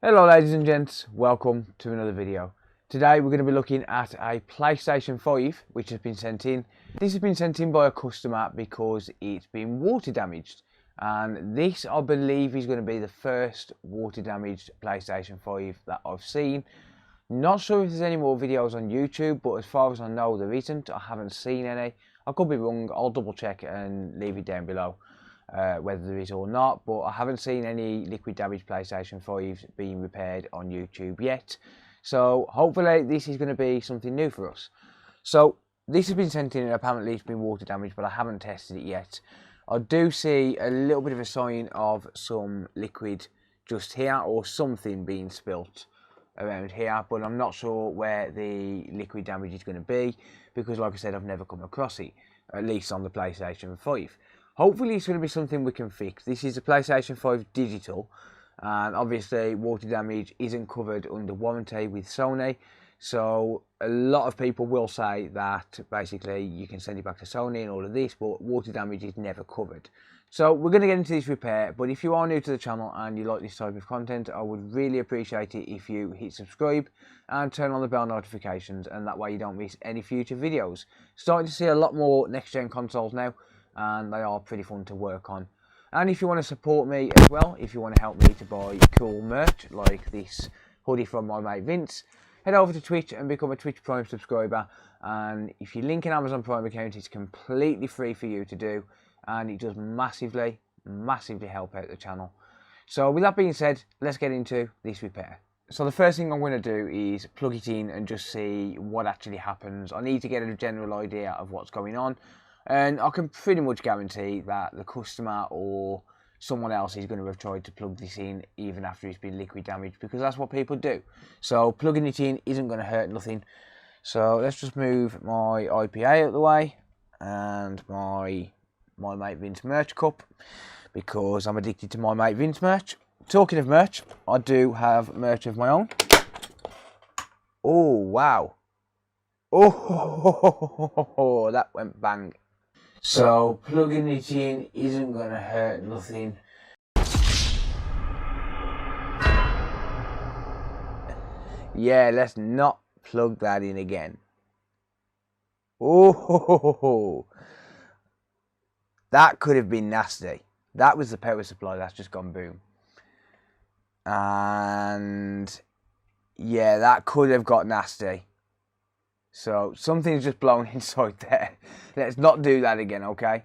Hello ladies and gents, welcome to another video. Today we're going to be looking at a PlayStation 5 which has been sent in. This has been sent in by a customer because it's been water damaged, and this I believe is going to be the first water damaged PlayStation 5 that I've seen. Not sure if there's any more videos on YouTube, but as far as I know there isn't. I haven't seen any. I could be wrong, I'll double check and leave it down below. Whether there is or not, but I haven't seen any liquid damaged PlayStation 5s being repaired on YouTube yet. So hopefully this is going to be something new for us. So this has been sent in and apparently it's been water damaged, but I haven't tested it yet. I do see a little bit of a sign of some liquid just here or something being spilt around here, but I'm not sure where the liquid damage is going to be because, like I said, I've never come across it, at least on the PlayStation 5. Hopefully it's going to be something we can fix. This is a PlayStation 5 digital, and obviously water damage isn't covered under warranty with Sony, so a lot of people will say that basically you can send it back to Sony and all of this, but water damage is never covered. So we're going to get into this repair, but if you are new to the channel and you like this type of content, I would really appreciate it if you hit subscribe and turn on the bell notifications, and that way you don't miss any future videos. Starting to see a lot more next gen consoles now, and they are pretty fun to work on. And if you want to support me as well, if you want to help me to buy cool merch like this hoodie from my mate Vince, head over to Twitch and become a Twitch Prime subscriber, and if you link an Amazon Prime account, it's completely free for you to do, and it does massively help out the channel. So with that being said, let's get into this repair. So the first thing I'm going to do is plug it in and just see what actually happens. I need to get a general idea of what's going on, and I can pretty much guarantee that the customer or someone else is going to have tried to plug this in even after it's been liquid damaged, because that's what people do. So plugging it in isn't going to hurt nothing. So let's just move my IPA out of the way and my mate Vince merch cup, because I'm addicted to my mate Vince merch. Talking of merch, I do have merch of my own. Oh wow. Oh, that went bang. So plugging it in isn't going to hurt nothing. Yeah, let's not plug that in again. Oh, that could have been nasty. That was the power supply that's just gone boom. And yeah, that could have got nasty. So something's just blown inside there. Let's not do that again, okay?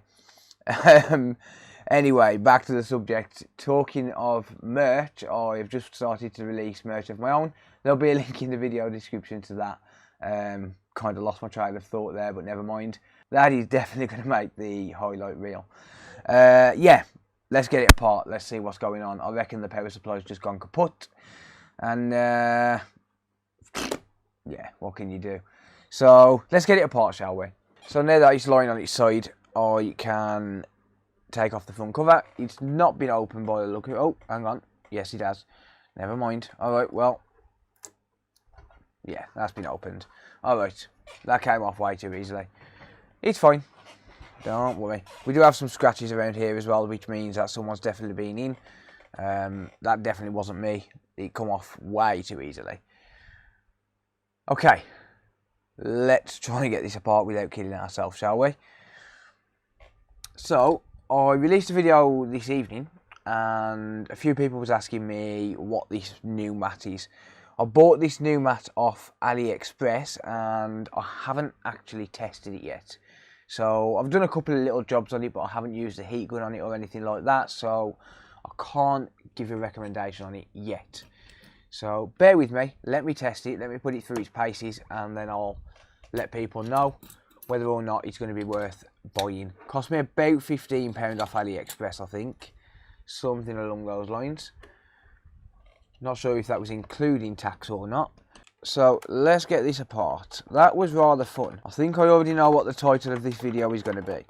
Anyway, back to the subject. Talking of merch, I've just started to release merch of my own. There'll be a link in the video description to that. Kind of lost my train of thought there, but never mind. That is definitely going to make the highlight reel. Yeah, let's get it apart. Let's see what's going on. I reckon the power supply's just gone kaput. And yeah, what can you do? So let's get it apart, shall we? So now that it's lying on its side, I can take off the front cover. It's not been opened by the look of it. Oh, hang on. Yes, it has. Never mind. Alright, well. Yeah, that's been opened. Alright, that came off way too easily. It's fine. Don't worry. We do have some scratches around here as well, which means that someone's definitely been in. That definitely wasn't me. It come off way too easily. Okay. Let's try and get this apart without killing ourselves, shall we? So, I released a video this evening, and a few people was asking me what this new mat is. I bought this new mat off AliExpress, and I haven't actually tested it yet. So, I've done a couple of little jobs on it, but I haven't used the heat gun on it or anything like that, so I can't give a recommendation on it yet. So bear with me, let me test it, let me put it through its paces, and then I'll let people know whether or not it's going to be worth buying. Cost me about £15 off AliExpress, I think. Something along those lines. Not sure if that was including tax or not. So let's get this apart. That was rather fun. I think I already know what the title of this video is going to be.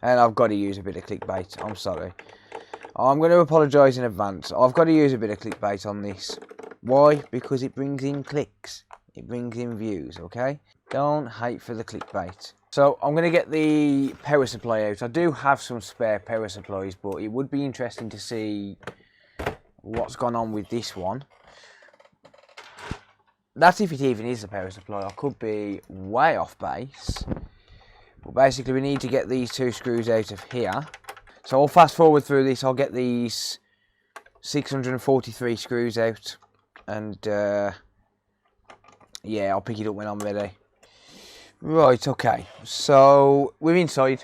And I've got to use a bit of clickbait, I'm sorry. I'm going to apologise in advance. I've got to use a bit of clickbait on this. Why? Because it brings in clicks. It brings in views, okay? Don't hate for the clickbait. So I'm going to get the power supply out. I do have some spare power supplies, but it would be interesting to see what's gone on with this one. That's if it even is a power supply. I could be way off base. But basically we need to get these two screws out of here. So I'll fast forward through this. I'll get these 643 screws out. And yeah, I'll pick it up when I'm ready. Right, okay. So we're inside.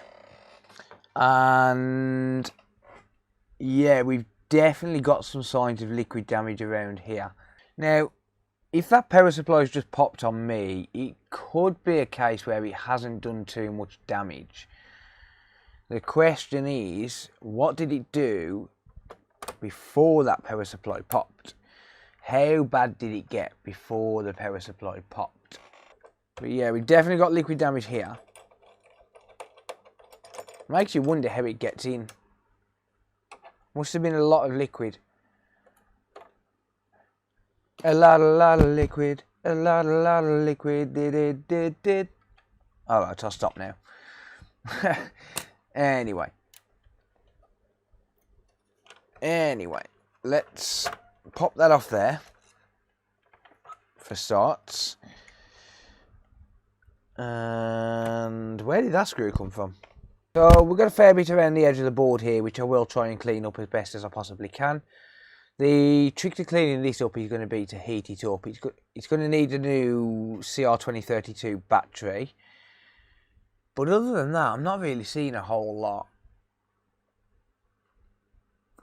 And yeah, we've definitely got some signs of liquid damage around here. Now, if that power supply's just popped on me, it could be a case where it hasn't done too much damage. The question is, what did it do before that power supply popped? How bad did it get before the power supply popped? But yeah, we definitely got liquid damage here. Makes you wonder how it gets in. Must have been a lot of liquid. A lot of liquid. A lot of liquid. Did. Alright, I'll stop now. Anyway, let's pop that off there for starts. And where did that screw come from? So we've got a fair bit around the edge of the board here, which I will try and clean up as best as I possibly can. The trick to cleaning this up is going to be to heat it up. It's going to need a new CR2032 battery. But other than that, I'm not really seeing a whole lot.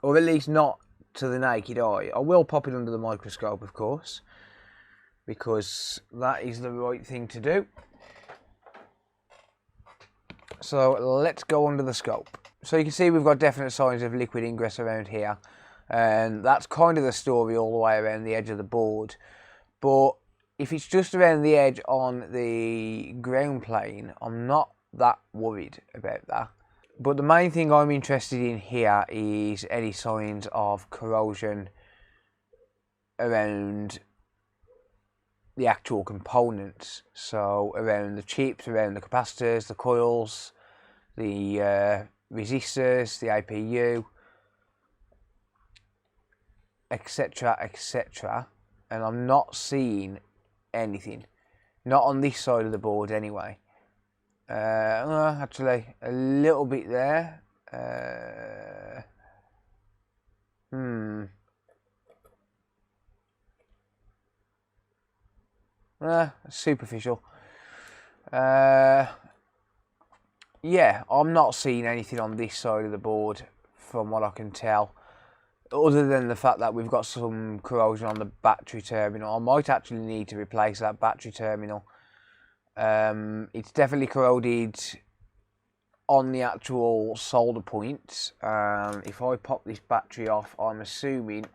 Or at least not to the naked eye. I will pop it under the microscope, of course, because that is the right thing to do. So let's go under the scope. So you can see we've got definite signs of liquid ingress around here. And that's kind of the story all the way around the edge of the board. But if it's just around the edge on the ground plane, I'm not that worried about that. But the main thing I'm interested in here is any signs of corrosion around the actual components. So around the chips, around the capacitors, the coils, the resistors, the APU, etc, etc. And I'm not seeing anything. Not on this side of the board anyway. Actually, a little bit there. Superficial. Yeah, I'm not seeing anything on this side of the board from what I can tell, other than the fact that we've got some corrosion on the battery terminal. I might actually need to replace that battery terminal. It's definitely corroded on the actual solder points. If I pop this battery off, I'm assuming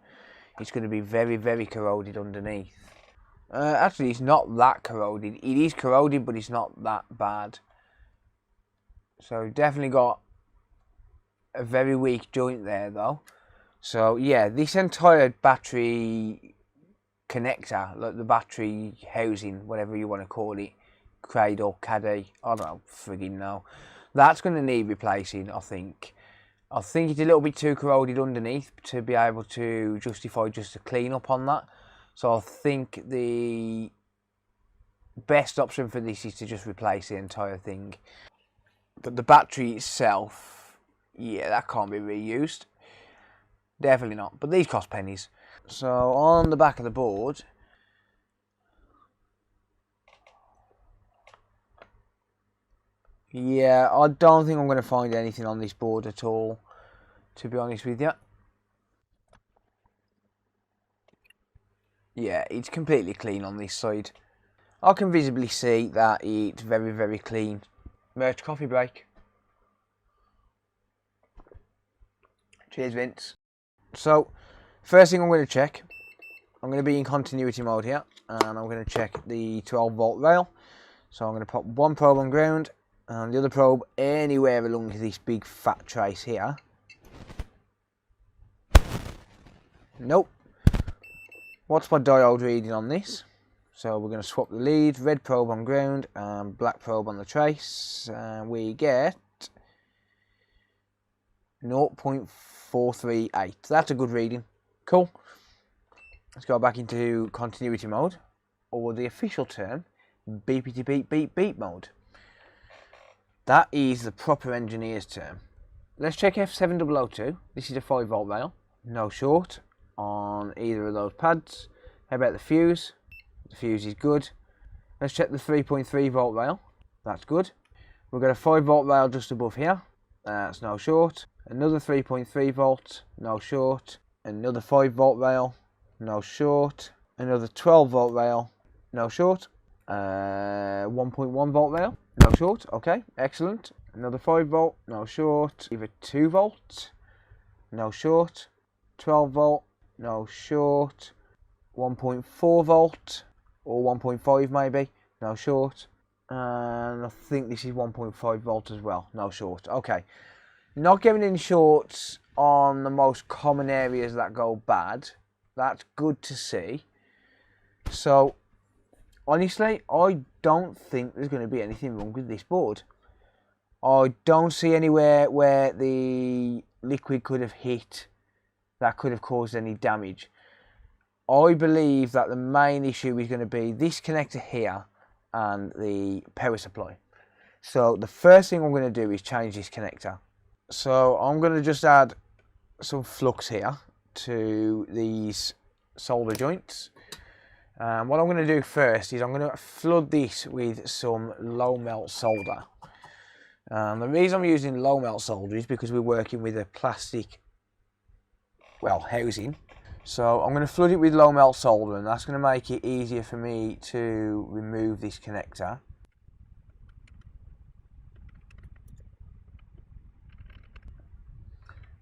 it's going to be very, very corroded underneath. Actually, it's not that corroded. It is corroded, but it's not that bad. So definitely got a very weak joint there, though. So yeah, this entire battery connector, like the battery housing, whatever you want to call it, cradle, caddy, I don't know, friggin' know. That's going to need replacing, I think. I think it's a little bit too corroded underneath to be able to justify just a clean up on that. So I think the best option for this is to just replace the entire thing. But the battery itself, yeah, that can't be reused. Definitely not. But these cost pennies. So on the back of the board, yeah, I don't think I'm going to find anything on this board at all, to be honest with you. Yeah, it's completely clean on this side. I can visibly see that it's very, very clean. Merch coffee break. Cheers, Vince. So, first thing I'm going to check, I'm going to be in continuity mode here, and I'm going to check the 12 volt rail. So I'm going to pop one probe on ground, and the other probe anywhere along this big fat trace here. Nope. What's my diode reading on this? So we're going to swap the lead, red probe on ground and black probe on the trace, and we get 0.438. That's a good reading. Cool. Let's go back into continuity mode, or the official term, beepity beep beep beep mode. That is the proper engineer's term. Let's check F7002. This is a 5 volt rail. No short on either of those pads. How about the fuse? The fuse is good. Let's check the 3.3 volt rail. That's good. We've got a 5 volt rail just above here. That's no short. Another 3.3 volt. No short. Another 5 volt rail. No short. Another 12 volt rail. No short. 1.1 volt rail. No short. Okay, excellent. Another 5 volt. No short. Either 2 volt. No short. 12 volt. No short. 1.4 volt. Or 1.5 maybe. No short. And I think this is 1.5 volt as well. No short. Okay. Not getting any shorts on the most common areas that go bad. That's good to see. So, honestly, I don't think there's going to be anything wrong with this board. I don't see anywhere where the liquid could have hit that could have caused any damage. I believe that the main issue is going to be this connector here and the power supply. So the first thing I'm going to do is change this connector. So I'm going to just add some flux here to these solder joints. What I'm going to do first is I'm going to flood this with some low melt solder. The reason I'm using low melt solder is because we're working with a plastic, well, housing. So I'm going to flood it with low melt solder, and that's going to make it easier for me to remove this connector.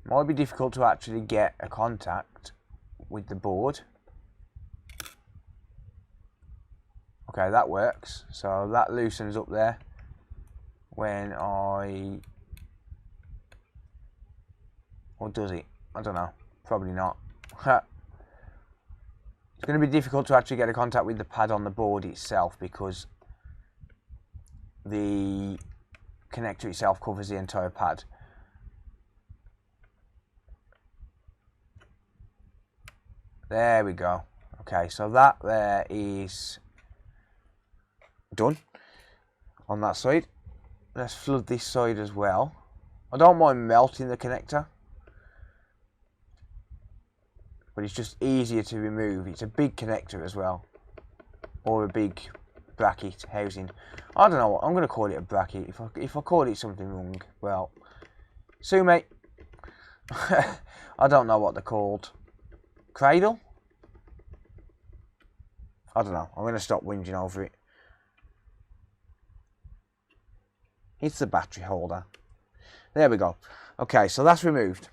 Might be difficult to actually get a contact with the board. Okay, that works. So that loosens up there when I... Or does it? I don't know. Probably not. It's going to be difficult to actually get a contact with the pad on the board itself because the connector itself covers the entire pad. There we go. Okay, so that there is done on that side. Let's flood this side as well. I don't mind melting the connector, but it's just easier to remove. It's a big connector as well, or a big bracket housing. I don't know what I'm going to call it, a bracket. If I call it something wrong, well, sue me. I don't know what they're called. Cradle? I don't know. I'm going to stop whinging over it. It's the battery holder. There we go. Okay, so that's removed.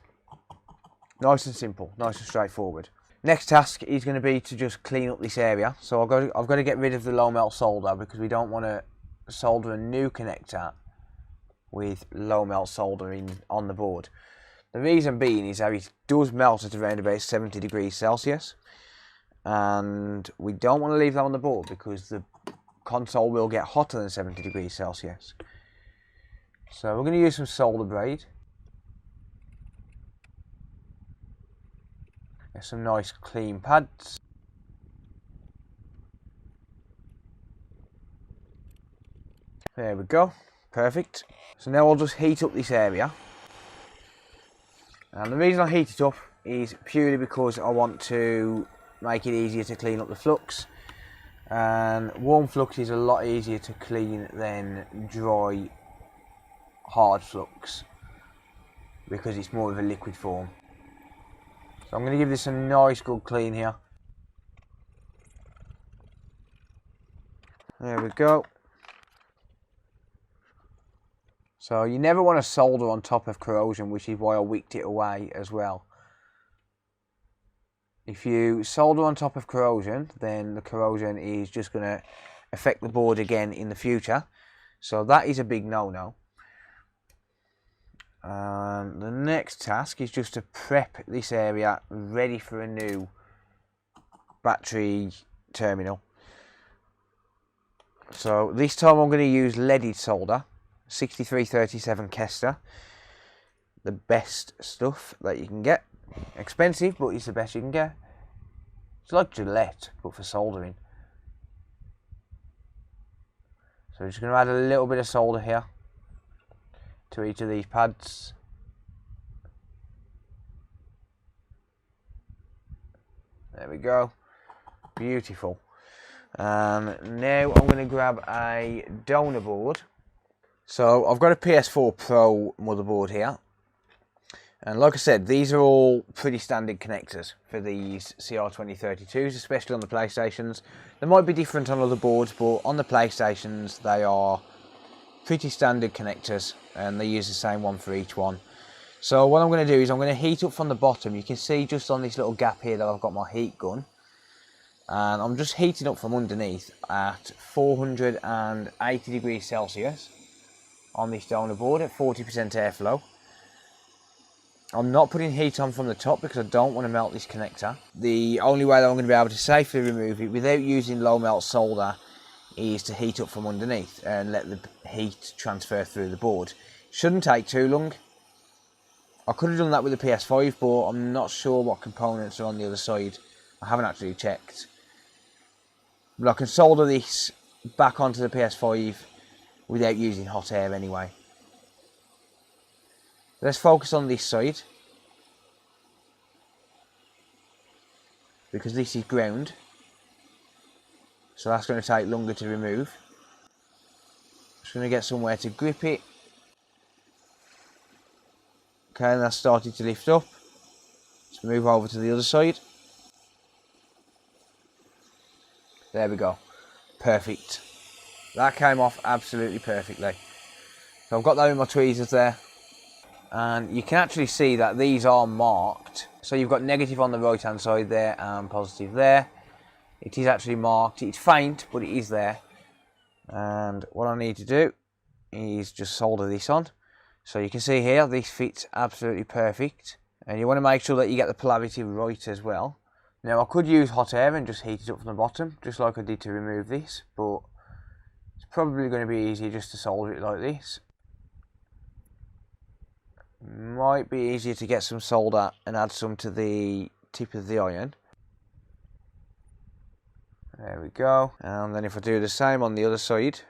Nice and simple, nice and straightforward. Next task is going to be to just clean up this area. So I've got to get rid of the low melt solder because we don't want to solder a new connector with low melt soldering on the board. The reason being is that it does melt at around about 70 degrees Celsius, and we don't want to leave that on the board because the console will get hotter than 70 degrees Celsius. So we're going to use some solder braid. Get some nice clean pads. There we go. Perfect. So now I'll just heat up this area. And the reason I heat it up is purely because I want to make it easier to clean up the flux. And warm flux is a lot easier to clean than dry hard flux because it's more of a liquid form. So I'm going to give this a nice good clean here. There we go. So you never want to solder on top of corrosion, which is why I wicked it away as well. If you solder on top of corrosion, then the corrosion is just going to affect the board again in the future. So that is a big no-no. The next task is just to prep this area ready for a new battery terminal. So this time I'm going to use leaded solder, 6337 Kester, the best stuff that you can get. Expensive, but it's the best you can get. It's like Gillette, but for soldering. So we're just going to add a little bit of solder here to each of these pads. There we go. Beautiful. Now I'm going to grab a donor board. So I've got a PS4 Pro motherboard here. And like I said, these are all pretty standard connectors for these CR2032s, especially on the PlayStations. They might be different on other boards, but on the PlayStations they are pretty standard connectors and they use the same one for each one. So what I'm going to do is I'm going to heat up from the bottom. You can see just on this little gap here that I've got my heat gun. And I'm just heating up from underneath at 480 degrees Celsius on this donor board at 40% airflow. I'm not putting heat on from the top because I don't want to melt this connector. The only way that I'm going to be able to safely remove it without using low melt solder is to heat up from underneath and let the heat transfer through the board. Shouldn't take too long. I could have done that with the PS5, but I'm not sure what components are on the other side. I haven't actually checked. But I can solder this back onto the PS5 without using hot air anyway. Let's focus on this side, because this is ground, so that's going to take longer to remove. Just going to get somewhere to grip it. Okay, and that's started to lift up. Let's move over to the other side. There we go. Perfect. That came off absolutely perfectly. So I've got that in my tweezers there. And you can actually see that these are marked. So you've got negative on the right hand side there and positive there. It is actually marked. It's faint, but it is there. And what I need to do is just solder this on. So you can see here, this fits absolutely perfect. And you want to make sure that you get the polarity right as well. Now I could use hot air and just heat it up from the bottom, just like I did to remove this. But it's probably going to be easier just to solder it like this. Might be easier to get some solder and add some to the tip of the iron. There we go. And then if I do the same on the other side.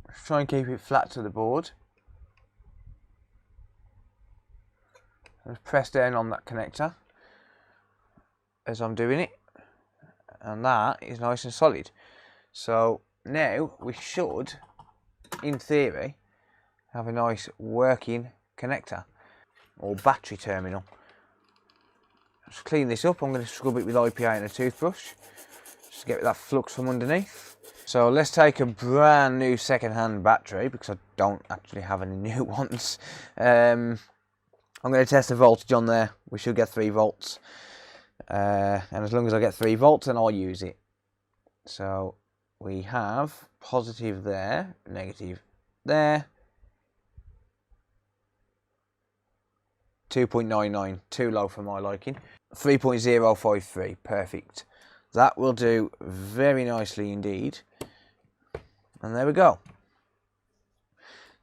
Just try and keep it flat to the board. Just press down on that connector as I'm doing it. And that is nice and solid. So now we should, in theory, have a nice working connector or battery terminal. Just clean this up. I'm going to scrub it with IPA and a toothbrush just to get that flux from underneath. So let's take a brand new second-hand battery because I don't actually have any new ones. I'm going to test the voltage on there. We should get 3 volts. And as long as I get 3 volts, then I'll use it. So we have positive there, negative there. 2.99, too low for my liking. 3.053, perfect. That will do very nicely indeed. And there we go.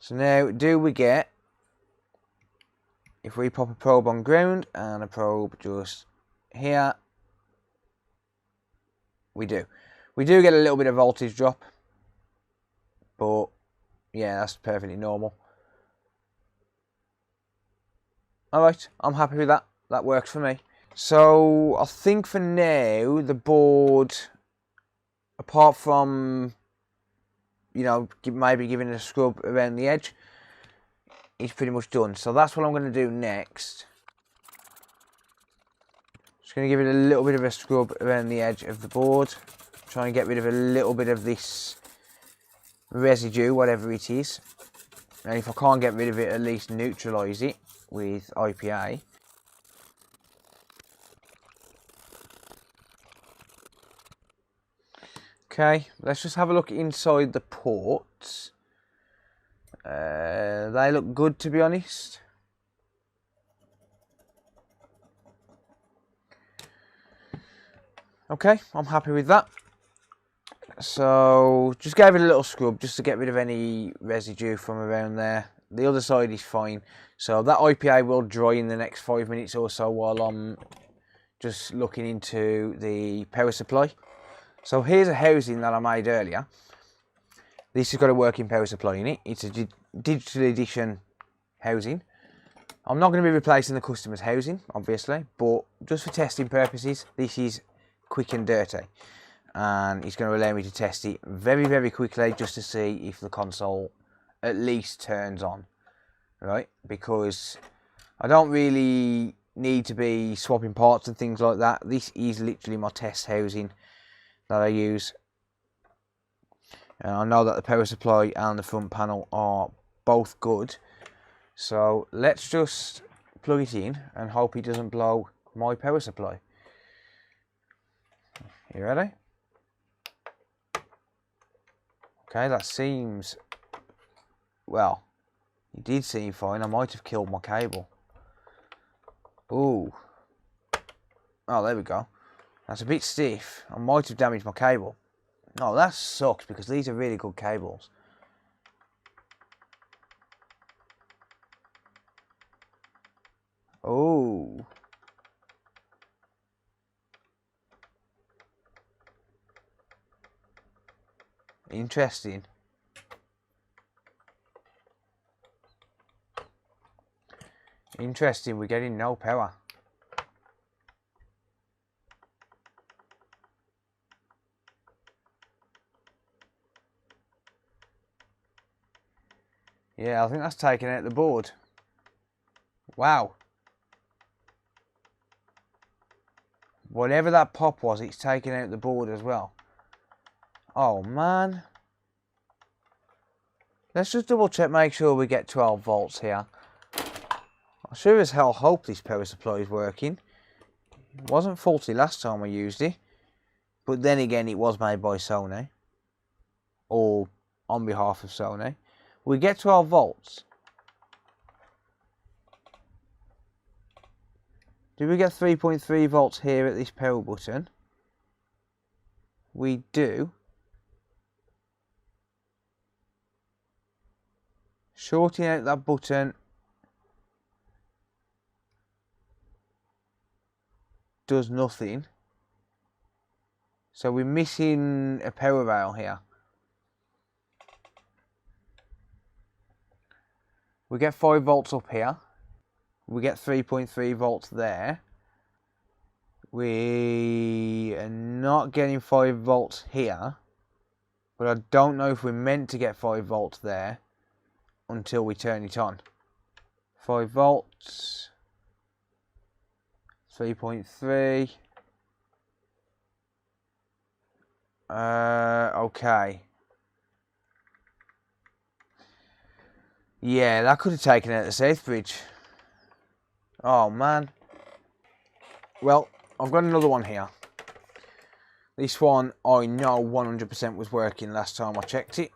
So now, do we get, if we pop a probe on ground and a probe just here, we do. We do get a little bit of voltage drop, but yeah, that's perfectly normal. Alright, I'm happy with that. That works for me. So I think for now, the board, apart from, you know, maybe giving it a scrub around the edge, is pretty much done. So that's what I'm going to do next. Just going to give it a little bit of a scrub around the edge of the board. Try and get rid of a little bit of this residue, whatever it is. And if I can't get rid of it, at least neutralise it with IPA. Okay, let's just have a look inside the ports. They look good, to be honest. Okay, I'm happy with that. So just gave it a little scrub just to get rid of any residue from around there. The other side is fine. So that IPA will dry in the next 5 minutes or so while I'm just looking into the power supply. So here's a housing that I made earlier. This has got a working power supply in it. It's a digital edition housing. I'm not going to be replacing the customer's housing, obviously, but just for testing purposes, this is quick and dirty. And it's going to allow me to test it very, very quickly just to see if the console at least turns on, right? Because I don't really need to be swapping parts and things like that. This is literally my test housing that I use. And I know that the power supply and the front panel are both good. So let's just plug it in and hope it doesn't blow my power supply. You ready? Okay, that seems, well, it did seem fine. I might have killed my cable. Ooh. Oh, there we go. That's a bit stiff. I might have damaged my cable. Oh, that sucks because these are really good cables. Oh. Interesting. Interesting, we're getting no power. Yeah, I think that's taking out the board. Wow. Whatever that pop was, it's taking out the board as well. Oh, man. Let's just double check, make sure we get 12 volts here. I sure as hell hope this power supply is working. It wasn't faulty last time I used it. But then again, it was made by Sony. Or on behalf of Sony. We get 12 volts. Do we get 3.3 volts here at this power button? We do. Shorting out that button does nothing. So we're missing a power rail here. We get 5 volts up here. We get 3.3 volts there. We are not getting 5 volts here. But I don't know if we're meant to get 5 volts there until we turn it on. 5 volts. 3.3. Okay. Yeah, that could have taken out the safe bridge. Oh, man. Well, I've got another one here. This one I know 100% was working last time I checked it.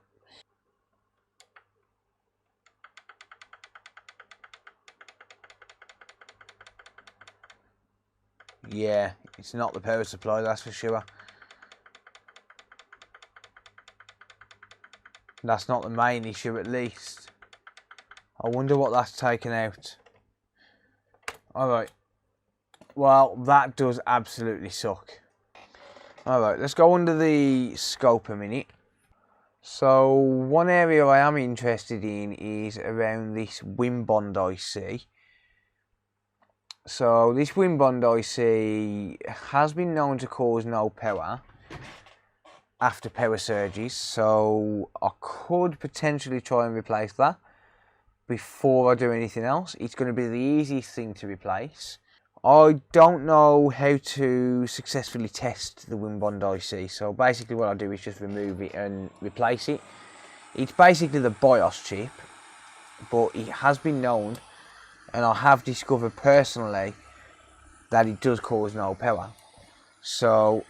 Yeah, it's not the power supply, that's for sure. That's not the main issue, at least. I wonder what that's taken out. Alright. Well, that does absolutely suck. Alright, let's go under the scope a minute. So, one area I am interested in is around this Wimbond IC. So, this Wimbond IC has been known to cause no power after power surges. So, I could potentially try and replace that before I do anything else. It's going to be the easiest thing to replace. I don't know how to successfully test the Wimbond IC, so basically what I do is just remove it and replace it. It's basically the BIOS chip, but it has been known, and I have discovered personally, that it does cause no power. So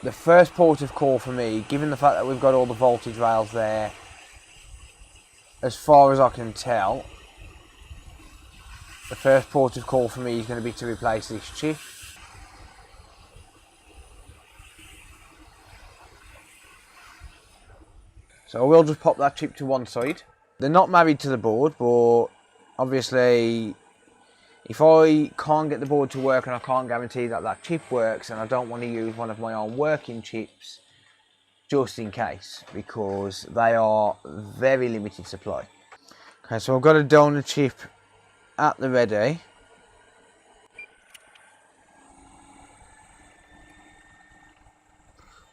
the first port of call for me, given the fact that we've got all the voltage rails there, as far as I can tell, the first port of call for me is going to be to replace this chip. So I will just pop that chip to one side. they're not married to the board, but obviously if I can't get the board to work and I can't guarantee that that chip works, and I don't want to use one of my own working chips just in case, because they are very limited supply. Okay, so I've got a donor chip at the ready.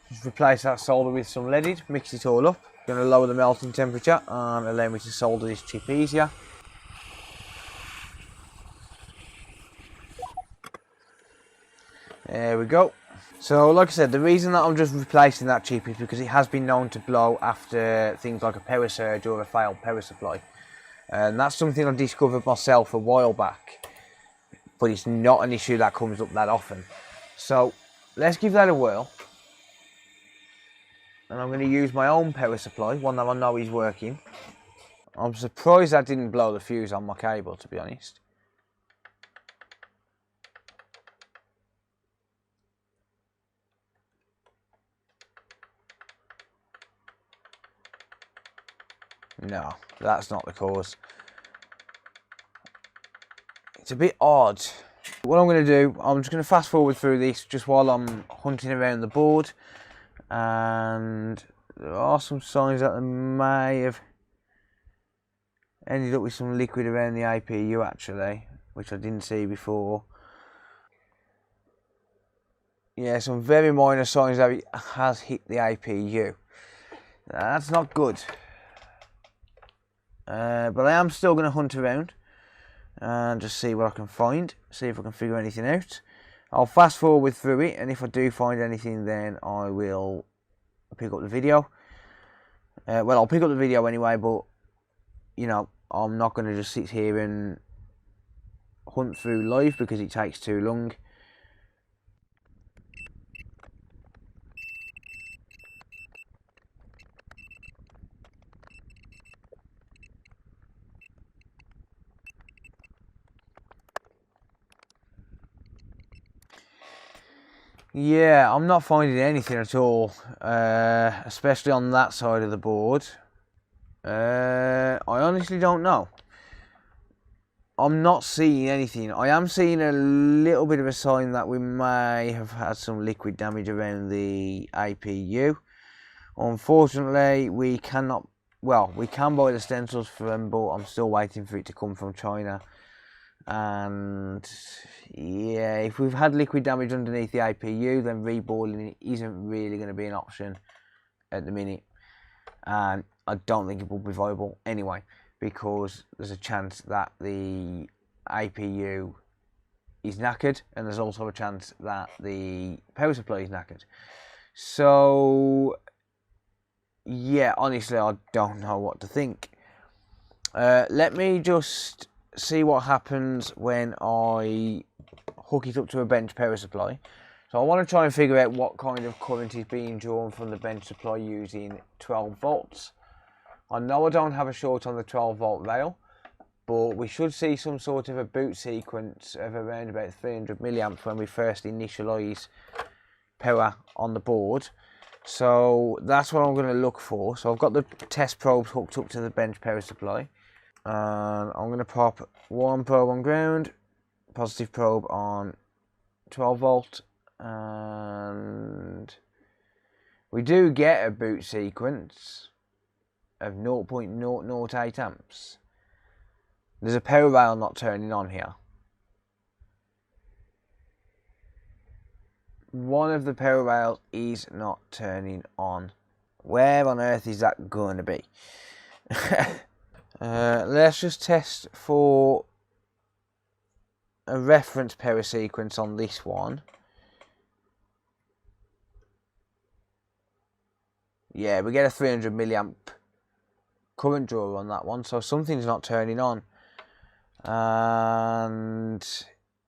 Just replace that solder with some leaded, mix it all up. Going to lower the melting temperature and allow me to solder this chip easier. There we go. So like I said, the reason that I'm just replacing that chip is because it has been known to blow after things like a power surge or a failed power supply. And that's something I discovered myself a while back, but it's not an issue that comes up that often. So let's give that a whirl. And I'm going to use my own power supply, one that I know is working. I'm surprised that didn't blow the fuse on my cable, to be honest. No, that's not the cause. It's a bit odd. What I'm going to do, I'm just going to fast forward through this just while I'm hunting around the board. And there are some signs that they may have ended up with some liquid around the APU actually, which I didn't see before. Yeah, some very minor signs that it has hit the APU. That's not good. But I am still going to hunt around and just see what I can find, see if I can figure anything out. I'll fast forward through it, and if I do find anything, then I will pick up the video. Well, I'll pick up the video anyway, but you know, I'm not going to just sit here and hunt through live because it takes too long. Yeah, I'm not finding anything at all, especially on that side of the board. I honestly don't know. I'm not seeing anything. I am seeing a little bit of a sign that we may have had some liquid damage around the APU. Unfortunately, we cannot, well, we can buy the stencils for them, but I'm still waiting for it to come from China. And yeah, if we've had liquid damage underneath the APU, then reboiling it isn't really going to be an option at the minute. And I don't think it will be viable anyway, because there's a chance that the APU is knackered, and there's also a chance that the power supply is knackered. So yeah, honestly, I don't know what to think. Let me just see what happens when I hook it up to a bench power supply. So I want to try and figure out what kind of current is being drawn from the bench supply using 12 volts. I know I don't have a short on the 12 volt rail, but we should see some sort of a boot sequence of around about 300 milliamps when we first initialize power on the board. So that's what I'm going to look for. So I've got the test probes hooked up to the bench power supply. And I'm going to pop one probe on ground, positive probe on 12 volt, and we do get a boot sequence of 0.008 amps. There's a power rail not turning on here. One of the power rails is not turning on. Where on earth is that going to be? Let's just test for a reference power sequence on this one. Yeah, we get a 300 milliamp current draw on that one, so something's not turning on. And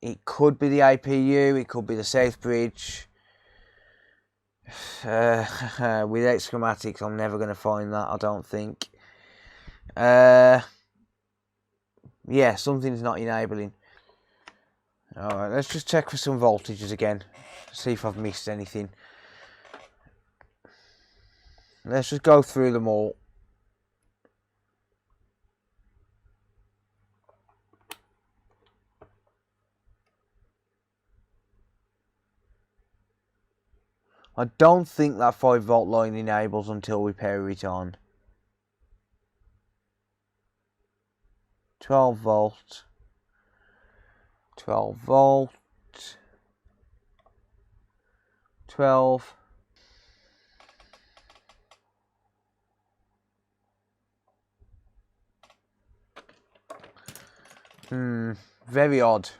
it could be the APU, it could be the south bridge. Without schematics, I'm never going to find that, I don't think. Yeah, something's not enabling. Alright, let's just check for some voltages again. See if I've missed anything. Let's just go through them all. I don't think that 5-volt line enables until we power it on. 12 volt. 12 volt. 12. Very odd.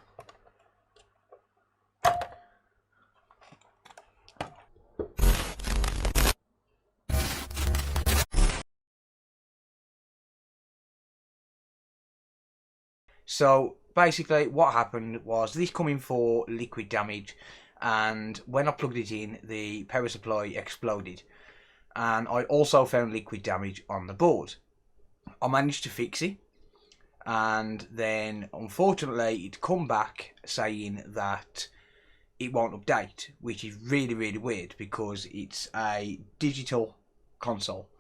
So basically what happened was this coming for liquid damage, and when I plugged it in, the power supply exploded, and I also found liquid damage on the board. I managed to fix it, and then unfortunately it come back saying that it won't update, which is really weird because it's a digital console,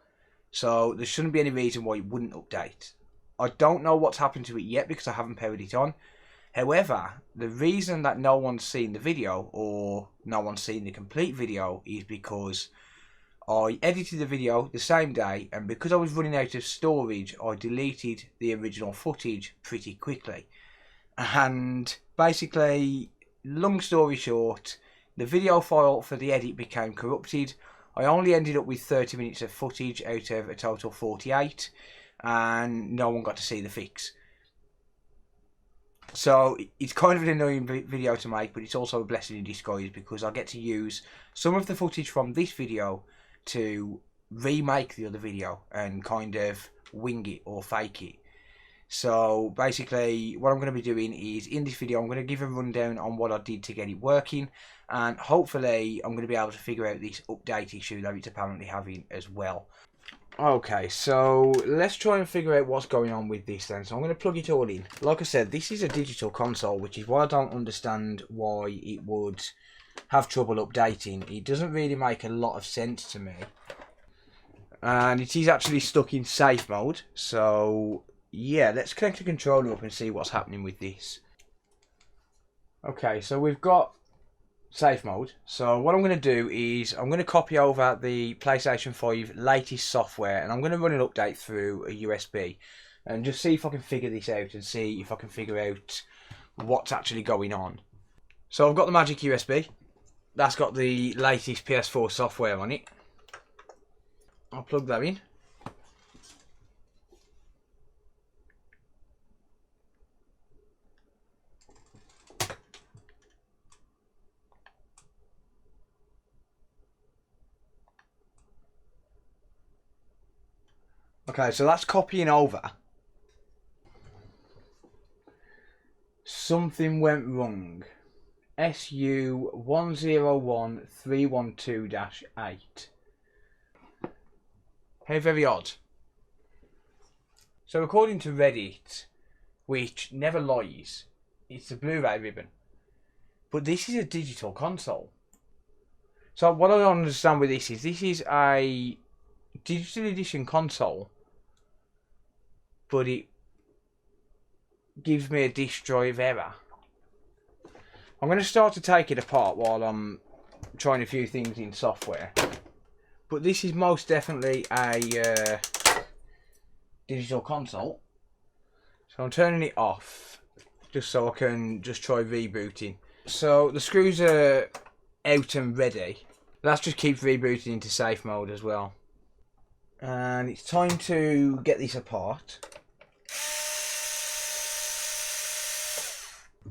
so there shouldn't be any reason why it wouldn't update. I don't know what's happened to it yet because I haven't powered it on. However, the reason that no one's seen the video, or no one's seen the complete video, is because I edited the video the same day, and because I was running out of storage, I deleted the original footage pretty quickly. And basically, long story short, the video file for the edit became corrupted. I only ended up with 30 minutes of footage out of a total 48. And no one got to see the fix. So it's kind of an annoying video to make, but it's also a blessing in disguise because I get to use some of the footage from this video to remake the other video and kind of wing it or fake it. So basically what I'm going to be doing is, in this video I'm going to give a rundown on what I did to get it working, and hopefully I'm going to be able to figure out this update issue that it's apparently having as well. Okay, so let's try and figure out what's going on with this then. So I'm going to plug it all in. Like I said, this is a digital console, which is why I don't understand why it would have trouble updating. It doesn't really make a lot of sense to me. And it is actually stuck in safe mode. So yeah, let's connect the controller up and see what's happening with this. Okay, so we've got safe mode. So what I'm going to do is I'm going to copy over the PlayStation 5 latest software, and I'm going to run an update through a USB and just see if I can figure this out and see if I can figure out what's actually going on. So I've got the magic USB. That's got the latest PS4 software on it. I'll plug that in. Okay, so that's copying over. Something went wrong. SU101312-8. How very odd. So according to Reddit, which never lies, it's the Blu-ray ribbon. But this is a digital console. So what I don't understand with this is a digital edition console, but it gives me a disk drive error. I'm going to start to take it apart while I'm trying a few things in software. But this is most definitely a digital console. So I'm turning it off just so I can just try rebooting. So the screws are out and ready. Let's just keep rebooting into safe mode as well. And it's time to get this apart.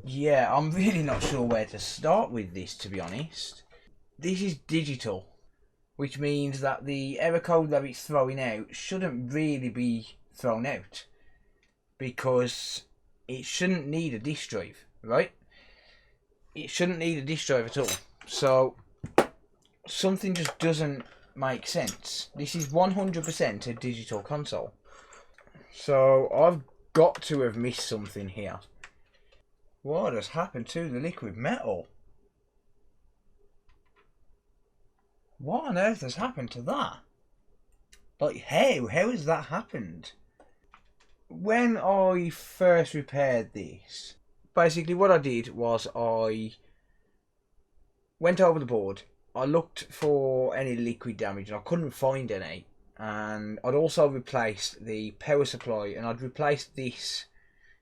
Yeah, I'm really not sure where to start with this, to be honest. This is digital, which means that the error code that it's throwing out shouldn't really be thrown out, because it shouldn't need a disk drive, right? It shouldn't need a disk drive at all. So something just doesn't make sense. This is 100% a digital console. So I've got to have missed something here. What has happened to the liquid metal? What on earth has happened to that? Like, how has that happened? When I first repaired this, basically what I did was I went over the board I looked for any liquid damage and I couldn't find any. And I'd also replaced the power supply, and I'd replaced this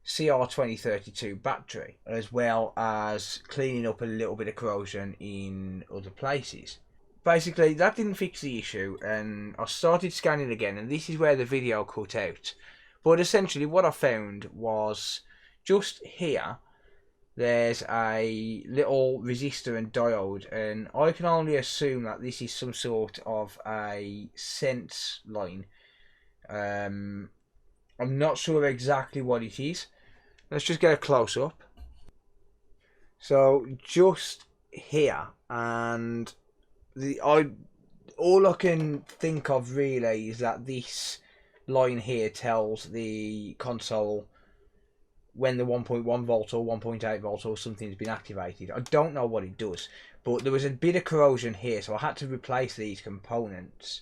CR2032 battery, as well as cleaning up a little bit of corrosion in other places. Basically, that didn't fix the issue, and I started scanning again, and this is where the video cut out. But essentially what I found was just here, there's a little resistor and diode, and I can only assume that this is some sort of a sense line. I'm not sure exactly what it is. Let's just get a close up. So just here, and all I can think of really is that this line here tells the console when the 1.1 volt or 1.8 volt or something's been activated. I don't know what it does, but there was a bit of corrosion here, so I had to replace these components,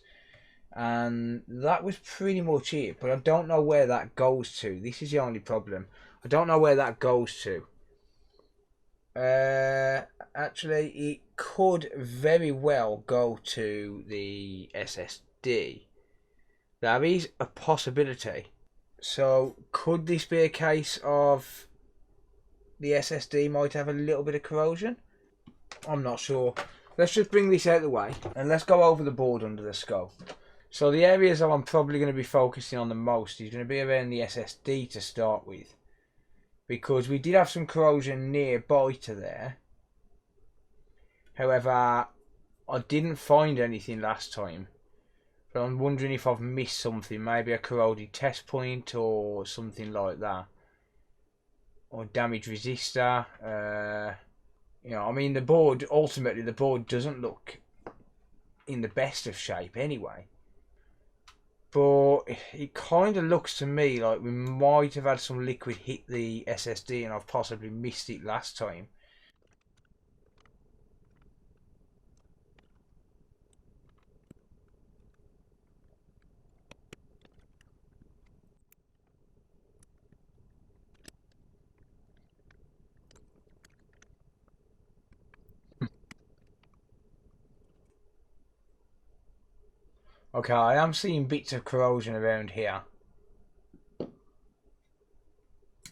and that was pretty much it. But I don't know where that goes to. This is the only problem. I don't know where that goes to. Actually, it could very well go to the SSD. There is a possibility. So could this be a case of the SSD might have a little bit of corrosion? I'm not sure. Let's just bring this out of the way and let's go over the board under the scope. So the areas that I'm probably going to be focusing on the most is going to be around the SSD to start with, because we did have some corrosion nearby to there. However, I didn't find anything last time. But I'm wondering if I've missed something, maybe a corroded test point or something like that, or damage resistor. You know, I mean, the board, ultimately the board doesn't look in the best of shape anyway, but it kind of looks to me like we might have had some liquid hit the SSD and I've possibly missed it last time. Okay, I am seeing bits of corrosion around here.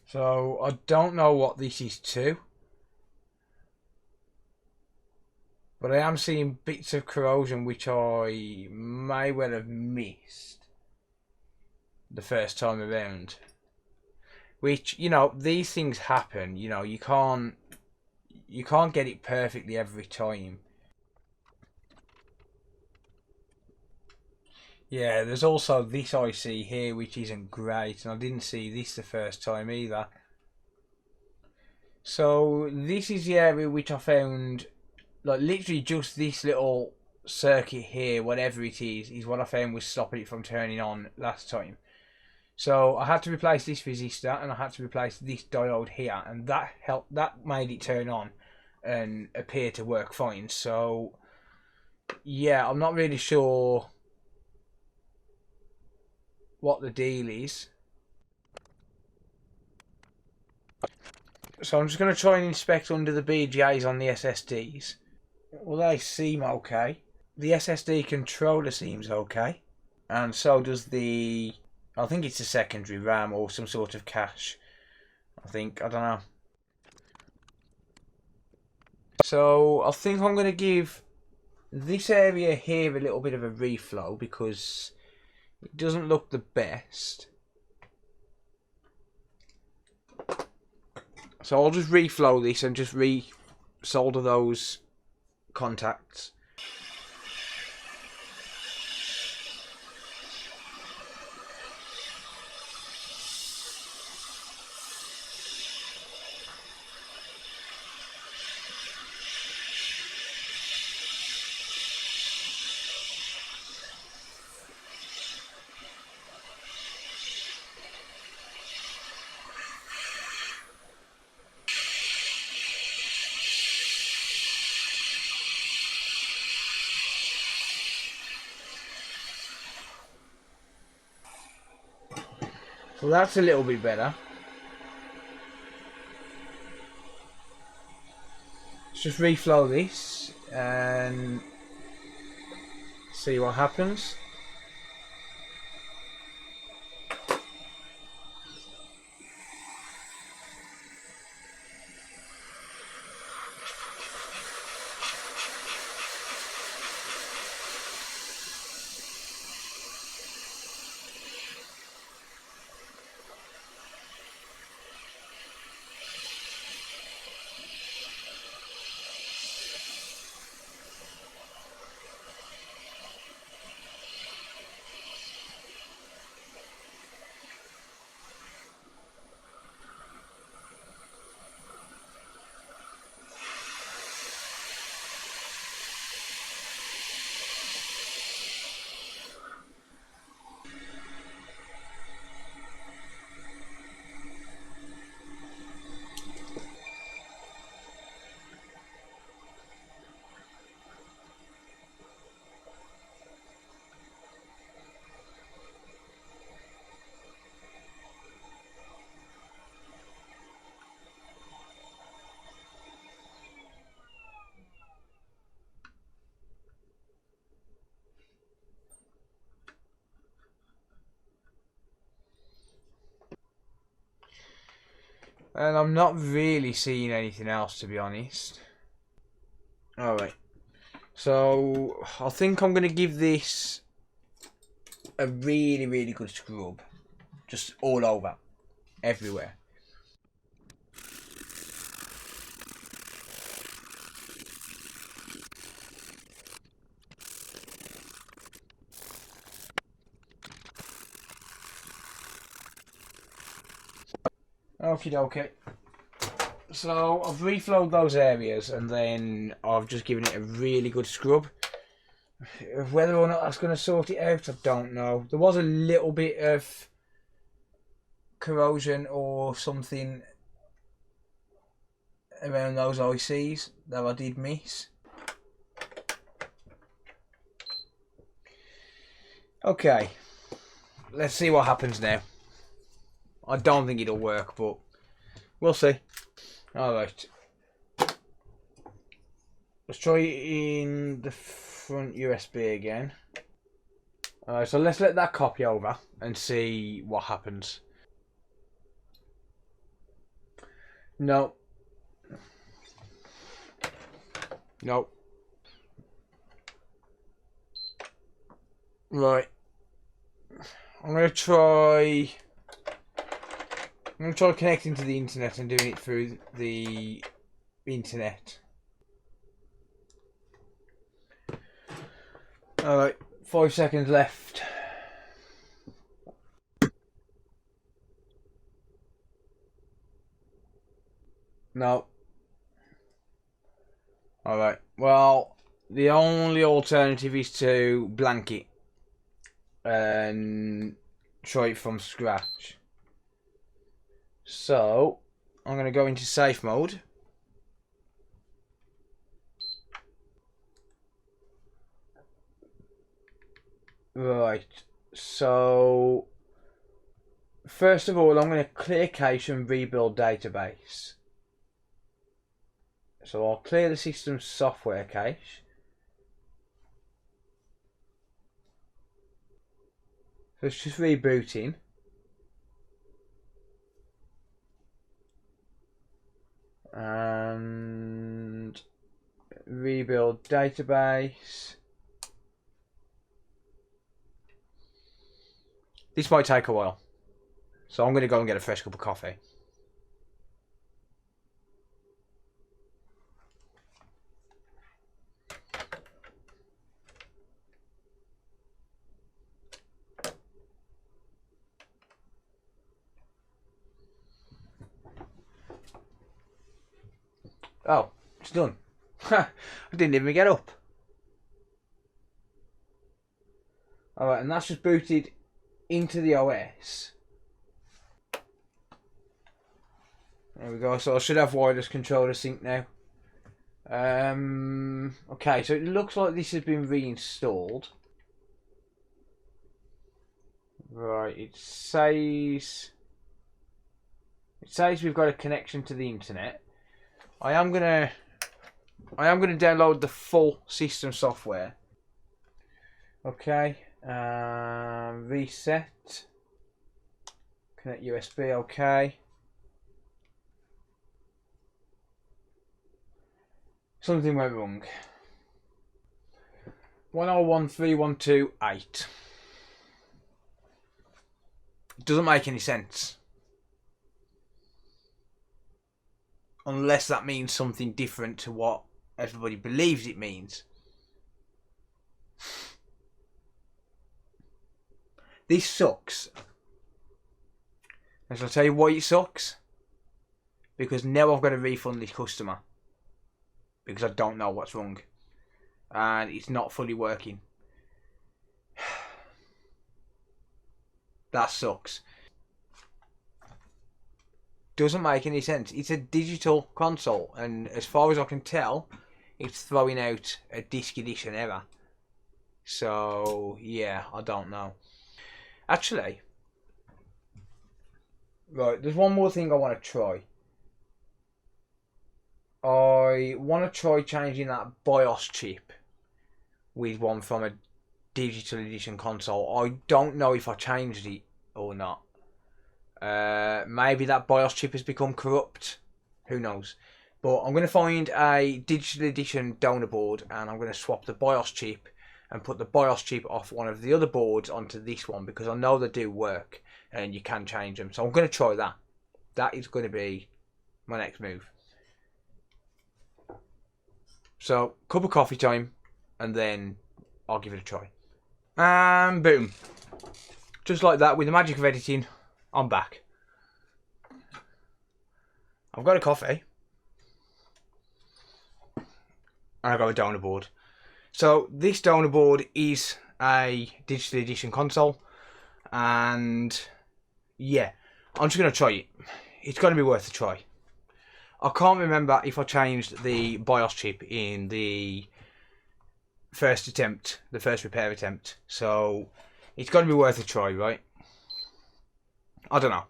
So I don't know what this is to, but I am seeing bits of corrosion which I may well have missed the first time around. Which, you know, these things happen. You know, you can't get it perfectly every time. Yeah, there's also this IC here which isn't great, and I didn't see this the first time either. So this is the area which I found, like literally just this little circuit here, whatever it is what I found was stopping it from turning on last time. So I had to replace this resistor and I had to replace this diode here, and that helped, that made it turn on and appear to work fine. So yeah, I'm not really sure what the deal is. So I'm just going to try and inspect under the BGAs on the SSDs. Well, they seem okay. The SSD controller seems okay, and so does the, I think it's a secondary RAM or some sort of cache. I don't know. So I think I'm going to give this area here a little bit of a reflow because it doesn't look the best. So I'll just reflow this and just re-solder those contacts. So that's a little bit better. Let's just reflow this and see what happens. And I'm not really seeing anything else, to be honest. Alright. So, I think I'm going to give this a really, really good scrub. Just all over. Everywhere. Okie dokie. So I've reflowed those areas and then I've just given it a really good scrub. Whether or not that's going to sort it out, I don't know. There was a little bit of corrosion or something around those ICs that I did miss. Okay, let's see what happens now. I don't think it'll work, but we'll see. Alright. Let's try it in the front USB again. Alright, so let's let that copy over and see what happens. No. No. Right. I'm going to try connecting to the internet and doing it through the internet. Alright, 5 seconds left. No. Alright, well, the only alternative is to blank it and try it from scratch. So, I'm going to go into safe mode. Right, so first of all, I'm going to clear cache and rebuild database. So I'll clear the system's software cache. So it's just rebooting. And rebuild database. This might take a while, so I'm going to go and get a fresh cup of coffee. Oh, it's done. I didn't even get up. Alright, and that's just booted into the OS. There we go. So I should have wireless controller sync now. Okay, so it looks like this has been reinstalled. Right, it says we've got a connection to the internet. I'm gonna I am going to download the full system software. Okay, reset, connect USB, okay. Something went wrong. 101.3.1.2.8. It doesn't make any sense. Unless that means something different to what everybody believes it means. This sucks. And shall I tell you why it sucks? Because now I've got to refund this customer. Because I don't know what's wrong. And it's not fully working. That sucks. Doesn't make any sense. It's a digital console, and as far as I can tell, it's throwing out a disk edition error. So yeah, I don't know. Actually, right, there's one more thing I want to try. I want to try changing that BIOS chip with one from a digital edition console. I don't know if I changed it or not. Maybe that BIOS chip has become corrupt. Who knows? But I'm going to find a digital edition donor board, and I'm going to swap the BIOS chip and put the BIOS chip off one of the other boards onto this one, because I know they do work and you can change them. So I'm going to try that. That is going to be my next move. So, cup of coffee time, and then I'll give it a try. And boom. Just like that, with the magic of editing, I'm back. I've got a coffee. And I've got a donor board. So, this donor board is a digital edition console. And, yeah, I'm just going to try it. It's going to be worth a try. I can't remember if I changed the BIOS chip in the first attempt, the first repair attempt. So, it's got to be worth a try, right? I don't know.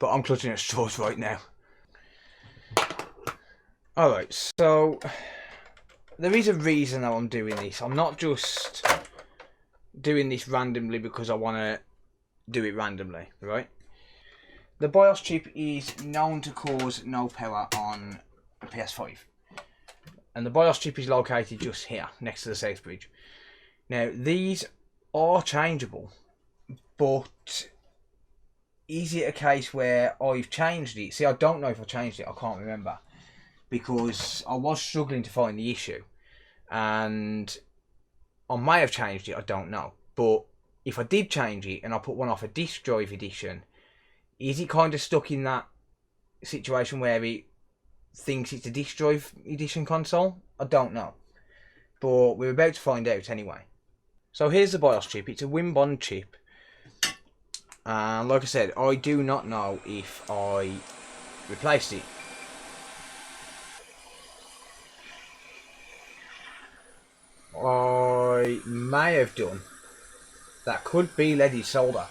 But I'm clutching at straws right now. Alright, so there is a reason that I'm doing this. I'm not just doing this randomly because I want to do it randomly, right? The BIOS chip is known to cause no power on a PS5. And the BIOS chip is located just here, next to the south bridge. Now, these are changeable, but is it a case where I've changed it? See, I don't know if I changed it, I can't remember. Because I was struggling to find the issue. And I may have changed it, I don't know. But if I did change it and I put one off a disk drive edition, is it kind of stuck in that situation where it thinks it's a disk drive edition console? I don't know. But we're about to find out anyway. So here's the BIOS chip. It's a Wimbond chip. And like I said, I do not know if I replaced it. I may have done. That could be leaded solder.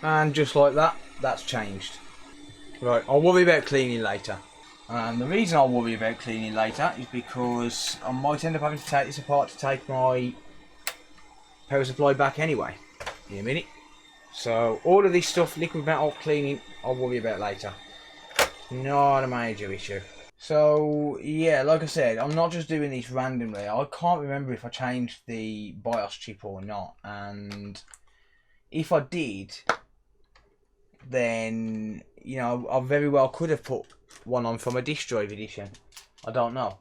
And just like that, that's changed. Right, I'll worry about cleaning later. And the reason I'll worry about cleaning later is because I might end up having to take this apart to take my power supply back anyway. In a minute. So all of this stuff, liquid metal cleaning, I'll worry about later. Not a major issue. So yeah, like I said, I'm not just doing this randomly. I can't remember if I changed the BIOS chip or not. And if I did, then, you know, I very well could have put one on from a disk drive edition. I don't know.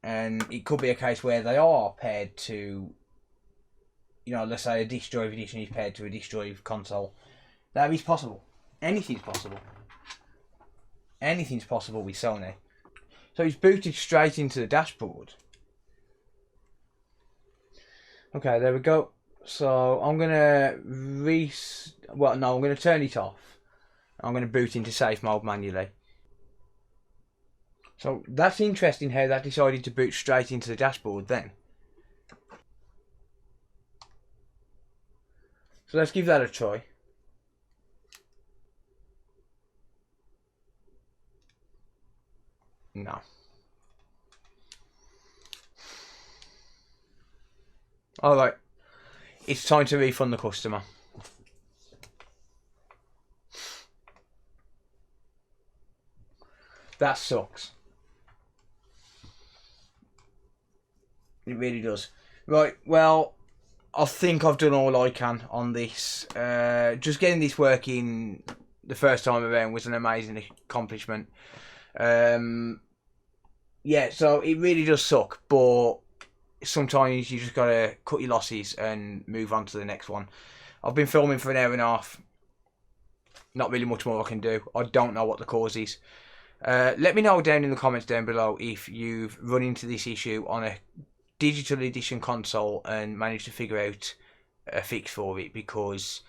And it could be a case where they are paired to, you know, let's say a disk drive edition is paired to a disk drive console. That is possible. Anything's possible. anything's possible with Sony. So it's booted straight into the dashboard. Okay, there we go. So I'm gonna I'm gonna turn it off. I'm gonna boot into safe mode manually. So that's interesting how that decided to boot straight into the dashboard then. So let's give that a try. No. Alright. It's time to refund the customer. That sucks. It really does. Right, well, I think I've done all I can on this. Just getting this working the first time around was an amazing accomplishment. Yeah, so it really does suck, but sometimes you just gotta cut your losses and move on to the next one. I've been filming for an hour and a half. Not really much more I can do. I don't know what the cause is. Let me know down in the comments down below if you've run into this issue on a digital edition console and managed to figure out a fix for it, because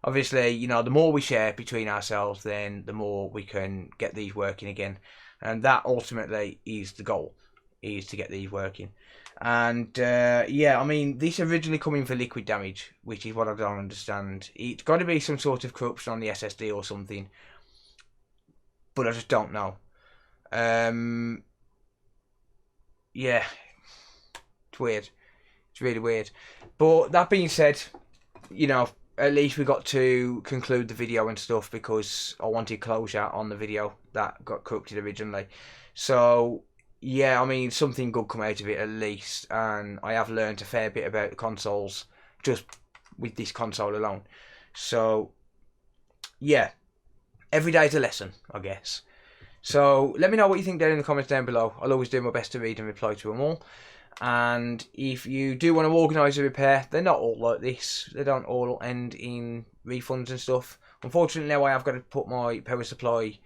obviously, you know, the more we share between ourselves, then the more we can get these working again, and that ultimately is the goal, is to get these working. And yeah, I mean, this originally coming for liquid damage, which is what I don't understand. It's got to be some sort of corruption on the SSD or something, but I just don't know. Yeah, it's weird. It's really weird. But that being said, you know, at least we got to conclude the video and stuff, because I wanted closure on the video that got corrupted originally. So yeah, I mean, something good come out of it at least, and I have learned a fair bit about the consoles just with this console alone. So yeah, every day's a lesson, I guess. So let me know what you think down in the comments down below. I'll always do my best to read and reply to them all. And if you do want to organise a repair, they're not all like this. They don't all end in refunds and stuff. Unfortunately, now I have got to put my power supply,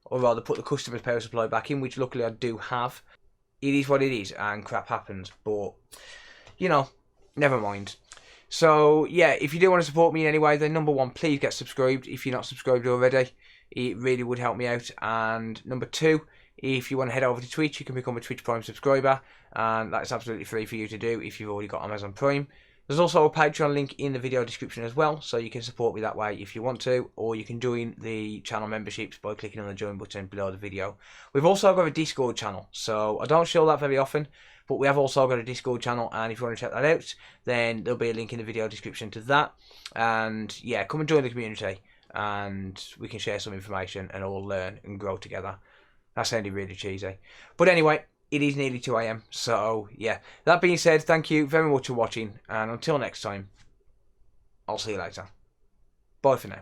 or rather put the customer's power supply back in, which luckily I do have. It is what it is, and crap happens. But, you know, never mind. So yeah, if you do want to support me in any way, then number one, please get subscribed if you're not subscribed already. It really would help me out. And number two, if you want to head over to Twitch, you can become a Twitch Prime subscriber, and that's absolutely free for you to do if you've already got Amazon Prime. There's also a Patreon link in the video description as well, so you can support me that way if you want to, or you can join the channel memberships by clicking on the join button below the video. We've also got a Discord channel, so I don't show that very often, but we have also got a Discord channel, and if you want to check that out, then there'll be a link in the video description to that. And yeah, come and join the community, and we can share some information and all learn and grow together. That sounded really cheesy. But anyway, it is nearly 2 AM. So, yeah. That being said, thank you very much for watching. And until next time, I'll see you later. Bye for now.